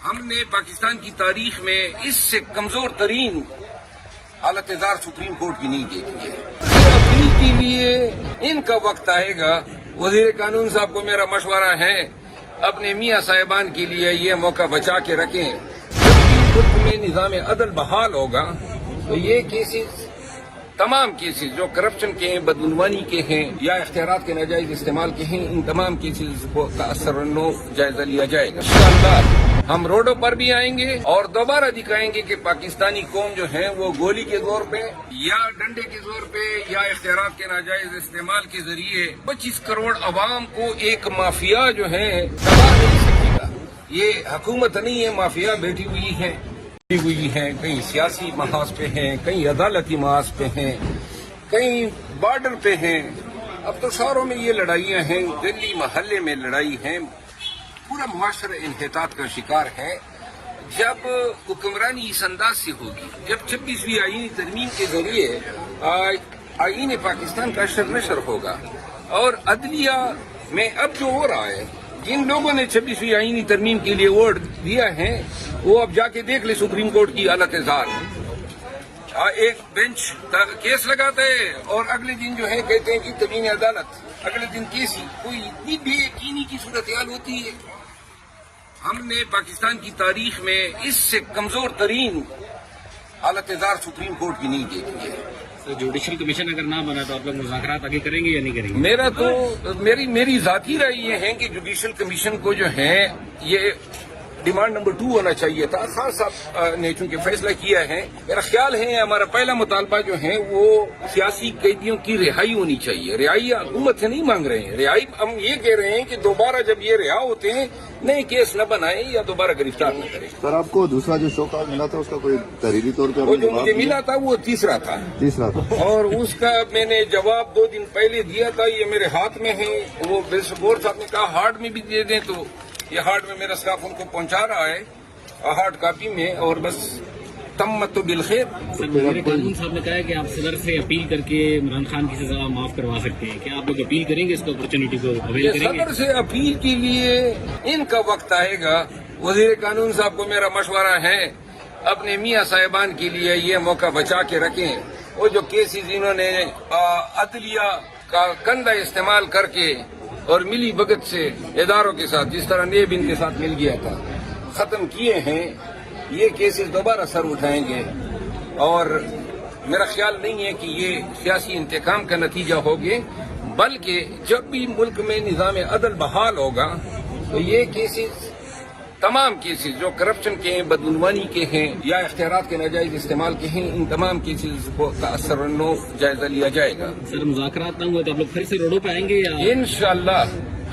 ہم نے پاکستان کی تاریخ میں اس سے کمزور ترین حالت زار سپریم کورٹ کی نہیں دیکھی ہے۔ اپیل کے لیے ان کا وقت آئے گا۔ وزیر قانون صاحب کو میرا مشورہ ہے اپنے میاں صاحبان کے لیے یہ موقع بچا کے رکھیں۔ جب بھی ملک میں نظام عدل بحال ہوگا تو یہ کیسز، تمام کیسز جو کرپشن کے ہیں، بدعنوانی کے ہیں یا اختیارات کے ناجائز استعمال کے ہیں، ان تمام کیسز کو تاثر جائزہ لیا جائے گا۔ انشاءاللہ ہم روڈوں پر بھی آئیں گے اور دوبارہ دکھائیں گے کہ پاکستانی قوم جو ہے وہ گولی کے زور پہ یا ڈنڈے کے زور پہ یا اختیارات کے ناجائز استعمال کے ذریعے 25 کروڑ عوام کو ایک مافیا جو ہے دبا نہیں سکے گا۔ یہ حکومت نہیں ہے، مافیا بیٹھی ہوئی ہے، کہیں سیاسی محاذ پہ ہیں، کہیں عدالتی محاذ پہ ہیں، کہیں بارڈر پہ ہیں۔ اب تو شہروں میں یہ لڑائیاں ہیں، دلی محلے میں لڑائی ہیں، پورا معاشرہ انحطاط کا شکار ہے۔ جب حکمرانی اس انداز سے ہوگی، جب 26ویں آئینی ترمیم کے ذریعے آئین پاکستان کا نشر ہوگا اور عدلیہ میں اب جو ہو رہا ہے، جن لوگوں نے 26ویں آئینی ترمیم کے لیے ووٹ دیا ہے وہ اب جا کے دیکھ لے سپریم کورٹ کی حالت زار۔ ایک بینچ کیس لگاتا ہے اور اگلے دن جو ہے کہتے ہیں کہ تبین عدالت، اگلے دن کیسی، کوئی اتنی بے یقینی کی صورتحال ہوتی ہے۔ ہم نے پاکستان کی تاریخ میں اس سے کمزور ترین حالت زار سپریم کورٹ کی نہیں دیکھی ہے۔ جوڈیشل کمیشن اگر نہ بنا تو آپ لوگ مذاکرات آگے کریں گے یا نہیں کریں گے؟ میری ذاتی رائے یہ ہے کہ جوڈیشل کمیشن کو جو ہے یہ ڈیمانڈ نمبر 2 ہونا چاہیے تھا۔ خان صاحب نے چونکہ فیصلہ کیا ہے، میرا خیال ہے ہمارا پہلا مطالبہ جو ہے وہ سیاسی قیدیوں کی رہائی ہونی چاہیے۔ رہائی حکومت سے نہیں مانگ رہے ہیں، رہائی ہم یہ کہہ رہے ہیں کہ دوبارہ جب یہ رہا ہوتے ہیں نئے کیس نہ بنائیں یا دوبارہ گرفتار نہ کریں۔ سر آپ کو دوسرا جو شو کاز ملا تھا اس کا کوئی تحریری طور پر وہ جو مجھے ملا تھا وہ تیسرا تھا اور اس کا میں نے جواب 2 دن پہلے دیا تھا، یہ میرے ہاتھ میں ہے۔ وہ بور صاحب نے کہا ہارڈ میں بھی دے دیں، تو یہ ہارڈ میں میرا اسٹاف ان کو پہنچا رہا ہے ہارڈ کاپی میں، اور بس تمت تو بالخیر۔ سر وزیر قانون صاحب نے کہا ہے کہ آپ صدر سے اپیل کر کے عمران خان کی سزا معاف کروا سکتے ہیں، کیا آپ لوگ اپیل کریں گے، اس کو اپرچونٹی کو اویل کریں گے؟ صدر سے اپیل کے لیے ان کا وقت آئے گا۔ وزیر قانون صاحب کو میرا مشورہ ہے اپنے میاں صاحبان کے لیے یہ موقع بچا کے رکھیں۔ وہ جو کیسز انہوں نے عدلیہ کا کندھا استعمال کر کے اور ملی بھگت سے اداروں کے ساتھ، جس طرح نیب ان کے ساتھ مل گیا تھا، ختم کیے ہیں، یہ کیسز دوبارہ سر اٹھائیں گے۔ اور میرا خیال نہیں ہے کہ یہ سیاسی انتقام کا نتیجہ ہوگے، بلکہ جب بھی ملک میں نظام عدل بحال ہوگا تو یہ کیسز، تمام کیسز جو کرپشن کے ہیں، بدعنوانی کے ہیں یا اختیارات کے ناجائز استعمال کے ہیں، ان تمام کیسز کو تاثر جائزہ لیا جائے گا۔ سر مذاکرات نہ ہوئے تو آپ لوگ پھر سے روڈوں پہ آئیں گے یا؟ انشاءاللہ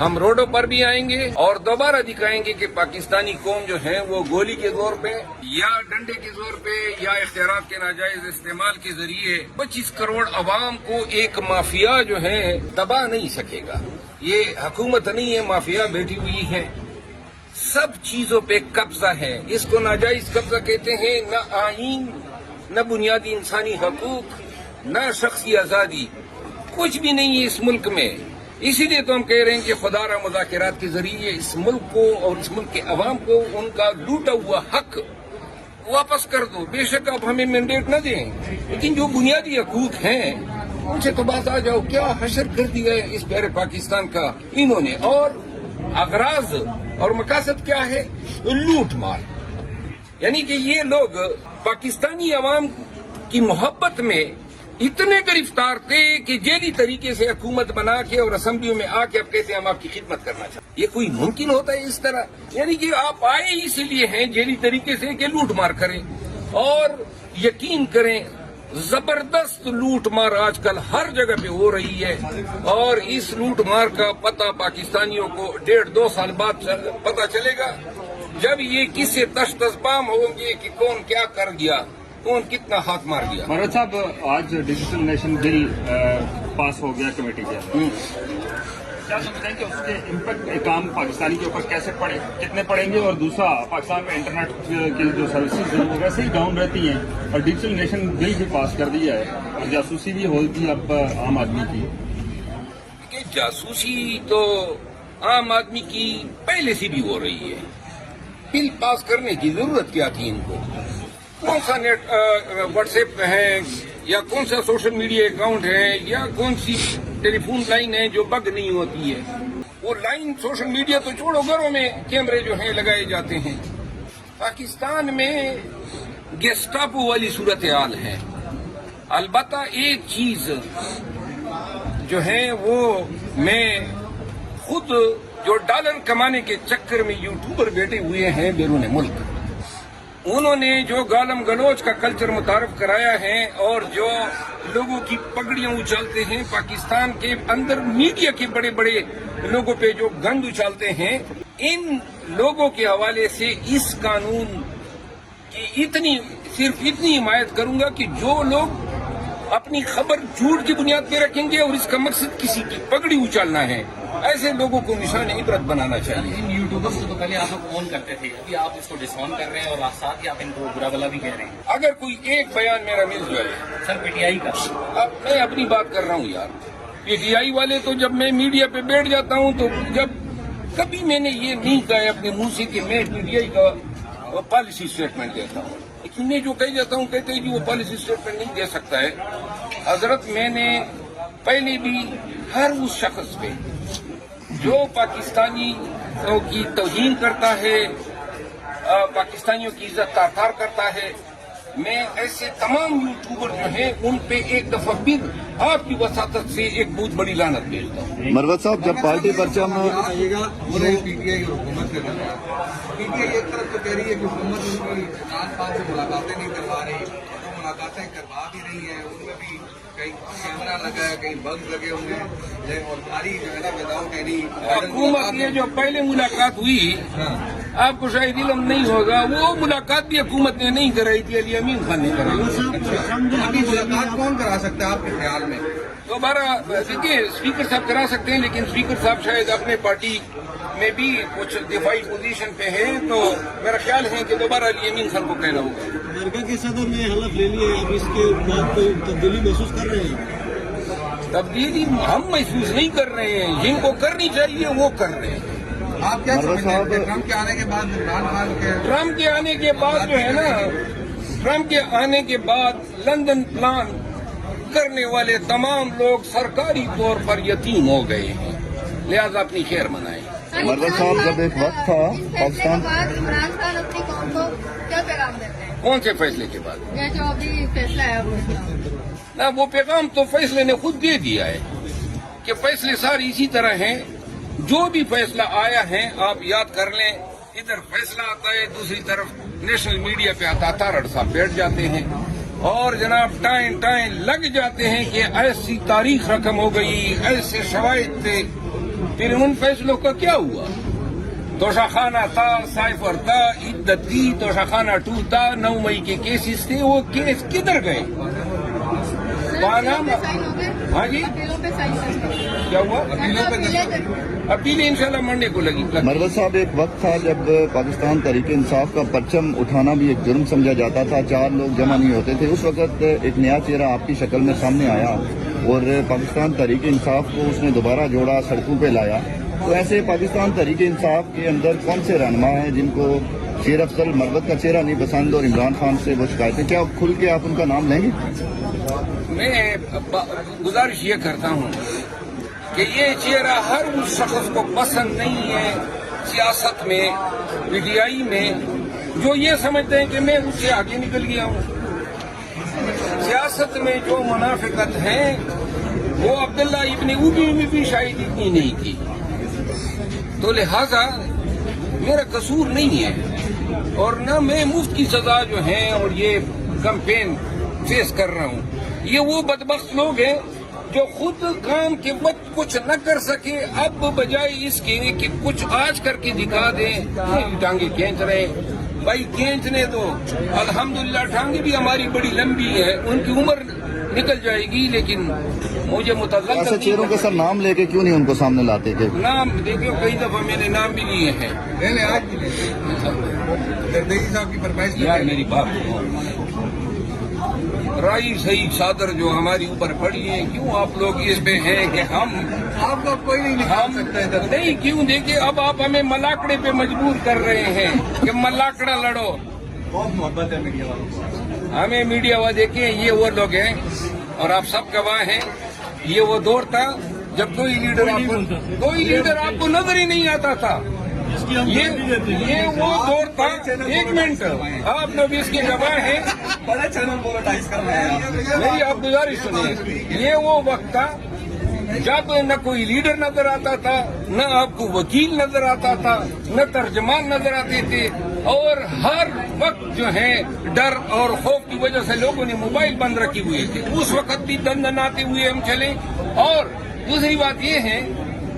ہم روڈوں پر بھی آئیں گے اور دوبارہ دکھائیں گے کہ پاکستانی قوم جو ہے وہ گولی کے زور پہ یا ڈنڈے کے زور پہ یا اختیارات کے ناجائز استعمال کے ذریعے 25 کروڑ عوام کو ایک مافیا جو ہے دبا نہیں سکے گا۔ یہ حکومت نہیں ہے، مافیا بیٹھی ہوئی ہے، سب چیزوں پہ قبضہ ہے۔ اس کو ناجائز قبضہ کہتے ہیں، نہ آئین، نہ بنیادی انسانی حقوق، نہ شخصی آزادی، کچھ بھی نہیں ہے اس ملک میں۔ اسی لیے تو ہم کہہ رہے ہیں کہ خدا را مذاکرات کے ذریعے اس ملک کو اور اس ملک کے عوام کو ان کا لوٹا ہوا حق واپس کر دو۔ بے شک آپ ہمیں مینڈیٹ نہ دیں، لیکن جو بنیادی حقوق ہیں ان سے تو بات آ جاؤ۔ کیا حشر کر دیا ہے اس پیارے پاکستان کا انہوں نے، اور اغراض اور مقاصد کیا ہے؟ لوٹ مار۔ یعنی کہ یہ لوگ پاکستانی عوام کی محبت میں اتنے گرفتار تھے کہ جیلی طریقے سے حکومت بنا کے اور اسمبلیوں میں آ کے اب کہتے ہیں ہم آپ کی خدمت کرنا چاہتے ہیں۔ یہ کوئی ممکن ہوتا ہے اس طرح؟ یعنی کہ آپ آئے ہی اسی لیے ہیں جیلی طریقے سے کہ لوٹ مار کریں، اور یقین کریں زبردست لوٹ مار آج کل ہر جگہ پہ ہو رہی ہے، اور اس لوٹ مار کا پتہ پاکستانیوں کو 1.5-2 سال بعد پتہ چلے گا، جب یہ کس سے تش بام ہوں گے کہ کون کیا کر گیا، کون کتنا ہاتھ مار گیا۔ مہروز صاحب، آج ڈیجیٹل نیشن بل پاس ہو گیا کمیٹی کے، کیا سمجھتے ہیں کہ اس کے امپیکٹ کام پاکستانی کے اوپر کیسے پڑے، کتنے پڑیں گے؟ اور دوسرا، پاکستان میں انٹرنیٹ کی جو سروسز ہیں وہ ویسے ہی ڈاؤن رہتی ہیں، اور ڈیجیٹل نیشن بل بھی پاس کر دیا ہے، اور جاسوسی بھی ہوگی اب عام آدمی کی۔ کہ جاسوسی تو عام آدمی کی پہلے سے بھی ہو رہی ہے، बिल पास करने की जरूरत क्या थी इनको? कौन सा नेट व्हाट्सएप है या कौन सा सोशल मीडिया अकाउंट है या कौन सी टेलीफोन लाइन है जो बग नहीं होती है? वो लाइन सोशल मीडिया तो छोड़ो, घरों में कैमरे जो हैं लगाए जाते हैं। पाकिस्तान में गेस्टापो वाली सूरत हाल है। अलबत्ता एक चीज जो है वो मैं खुद जो डॉलर कमाने के चक्कर में यूट्यूबर बैठे हुए हैं बैरून मुल्क, उन्होंने जो गालम गलोच का कल्चर मुतारफ कराया है और जो लोगों की पगड़ियां उछालते हैं, पाकिस्तान के अंदर मीडिया के बड़े बड़े लोगों पे जो गंद उछालते हैं, इन लोगों के हवाले से इस कानून की सिर्फ इतनी हिमायत करूंगा कि जो लोग अपनी खबर झूठ की बुनियाद पे रखेंगे और इसका मकसद किसी की पगड़ी उछालना है, ऐसे लोगों को निशान इबरत बनाना चाहिए। इन यूट्यूबर्स को तो पहले आप लोग ऑन करते थे, अभी आप इसको डिसऑन कर रहे हैं और साथ ही आप इनको बुरा भला भी कह रहे हैं। अगर कोई एक बयान मेरा मिल जाए, सर पीटीआई का, अब मैं अपनी बात कर रहा हूँ यार, पीटीआई वाले तो जब मैं मीडिया पे बैठ जाता हूँ तो जब कभी मैंने ये नहीं कहा है अपने मुंह से कि मैं पीटीआई का पॉलिसी स्टेटमेंट देता हूँ, लेकिन मैं जो कह जाता हूँ कहते हैं कि वो पॉलिसी स्टेटमेंट नहीं दे सकता है। हजरत, मैंने पहले भी हर उस शख्स पे जो पाकिस्तानियों की तौहीन करता है, पाकिस्तानियों की इज्जत तार करता है, मैं ऐसे तमाम यूट्यूबर जो हैं उन पे एक दफा फिर आपकी वसातत से एक बहुत बड़ी लानत भेजता हूँ। मरवत साहब, जब पार्टी परचम पीटीआई और हुकूमत कर रहा है, पीटीआई एक तरफ तो कह रही है कि हुकूमत उनकी इमरान खान से मुलाकातें नहीं करवा रही, तो मुलाकातें करवा भी रही है, उनमें भी कहीं कैमरा लगा है, कहीं बग्स लगे हुए हैं और सारी जो है ना विदाउट एनी हुकूमत ये जो पहले मुलाकात हुई, आपको शायद इल्म नहीं होगा, वो मुलाकात भी हुकूमत ने नहीं कराई थी, अली अमीन खान ने कराई। अभी मुलाकात कौन करा सकता है आपके ख्याल में? दोबारा देखिए, स्पीकर साहब करा सकते हैं, लेकिन स्पीकर साहब शायद अपने पार्टी में भी कुछ दिफाई पोजीशन पे हैं, तो मेरा ख्याल है कि दोबारा अली अमीन खान को कहना होगा। अमेरिका के सदर ने हलफ ले लिए, अब इसके बाद कोई तब्दीली महसूस कर रहे हैं? तब्दीली हम महसूस नहीं कर रहे हैं, जिनको करनी चाहिए वो कर रहे हैं। आप क्या समझते हैं ट्रम्प के आने के बाद इमरान खान के ट्रम्प के आने के बाद जो है ना, ट्रम्प के आने के बाद लंदन प्लान करने वाले तमाम लोग सरकारी तौर पर यतीम हो गए हैं, लिहाजा अपनी खैर मनाएं। मरवत साहब, जब एक वक्त था पाकिस्तान, इमरान खान अपनी कौम को क्या पैगाम देते हैं? कौन से फैसले के बाद? ये जो अभी फैसला है ना, वो पैगाम तो फैसले ने खुद दे दिया है कि फैसले सारे इसी तरह हैं। जो भी फैसला आया है आप याद कर लें, इधर फैसला आता है, दूसरी तरफ नेशनल मीडिया पे आता, तारड़ साहब बैठ जाते हैं और जनाब टाइम लग जाते हैं कि ऐसी तारीख रकम हो गई, ऐसे शवाहिद थे, फिर उन फैसलों का क्या हुआ? तोशाखाना था, साइफर था, इद्दत थी, तोशाखाना 2 था, 9 मई के केसेस थे, वो केस किधर गए? हाँ जी, क्या हुआ? अपील इंशाल्लाह मंडे को लगी। मरवत साहब, एक वक्त था जब पाकिस्तान तहरीक इंसाफ का परचम उठाना भी एक जुर्म समझा जाता था, 4 लोग जमा नहीं होते थे। उस वक्त एक नया चेहरा आपकी शक्ल में सामने आया और पाकिस्तान तहरीक इंसाफ को उसने दोबारा जोड़ा, सड़कों पे लाया। तो ऐसे पाकिस्तान तहरीक इंसाफ के अंदर कौन से रहनुमा हैं जिनको शेर अफजल मरवत का चेहरा नहीं पसंद और इमरान खान से वो शिकायतें, क्या खुल के आप उनका नाम लेंगे? मैं गुजारिश ये करता हूँ कि ये चेहरा हर उस शख्स को पसंद नहीं है सियासत में, पीटीआई में, जो ये समझते हैं कि मैं उससे आगे निकल गया हूँ। सियासत में जो मुनाफिकत है वो अब्दुल्ला इब्न उबी में भी शायद इतनी नहीं थी, तो लिहाजा मेरा कसूर नहीं है और न मैं मुफ्त की सजा जो है और ये कैंपेन फेस कर रहा हूँ। ये वो बदबख्त लोग हैं जो खुद काम के वक्त कुछ न कर सके, अब बजाय इसके कि कुछ आज करके दिखा दें, टांगे खींच रहे हैं। भाई खींचने दो, अल्हम्दुलिल्लाह टांगे भी हमारी बड़ी लंबी है, उनकी उम्र निकल जाएगी, लेकिन मुझे मुतज़्ज़ल ऐसे चेहरों के सर नाम लेके क्यों नहीं उनको सामने लाते थे? नाम देखियो, कई दफा मैंने नाम भी लिए हैं। आज भी साहब की फरमाइश यार मेरी बात राई सही चादर जो हमारी ऊपर पड़ी है, क्यों आप लोग इस पे हैं कि हम आपका कोई नहीं निकाल हम सकता इधर नहीं क्यों, देखिए अब आप हमें मलाकड़े पे मजबूर कर रहे हैं कि मलाकड़ा लड़ो। बहुत मोहब्बत है मीडिया वालों को। हमें मीडिया वाले देखिए, ये वो लोग हैं और आप सब गवाह हैं। ये वो दौर था जब कोई लीडर आपको नजर ही नहीं आता था। ये वो दौर था। एक मिनट, आप लोग इसके गवाह हैं। बड़ा चैनल मोनेटाइज कर रहे हैं मेरी आप गुजारिश सुनिए, ये वो वक्त था जब न कोई लीडर नजर आता था, न आपको वकील नजर आता था, न तर्जमान नजर आते थे, और हर वक्त जो है डर और खौफ की वजह से लोगों ने मोबाइल बंद रखे हुए थे। उस वक्त भी दंदनाते हुए हम चले। और दूसरी बात ये है,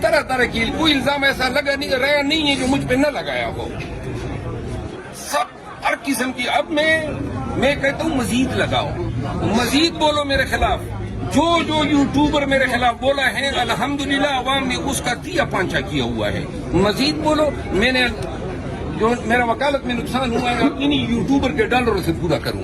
तरह तरह की कोई इल्जाम ऐसा लगा नहीं रहा नहीं है जो मुझ पे न लगाया हो। सब हर किस्म की। अब मैं कहता हूँ मजीद लगाओ, मजीद बोलो मेरे खिलाफ। जो यूट्यूबर मेरे खिलाफ बोला है, अल्हम्दुलिल्लाह अवाम ने उसका तिया पांचा किया हुआ है। मजीद बोलो, मैंने जो मेरा वकालत में नुकसान हुआ है इन्हीं यूट्यूबर के डॉलरों से पूरा करूँ।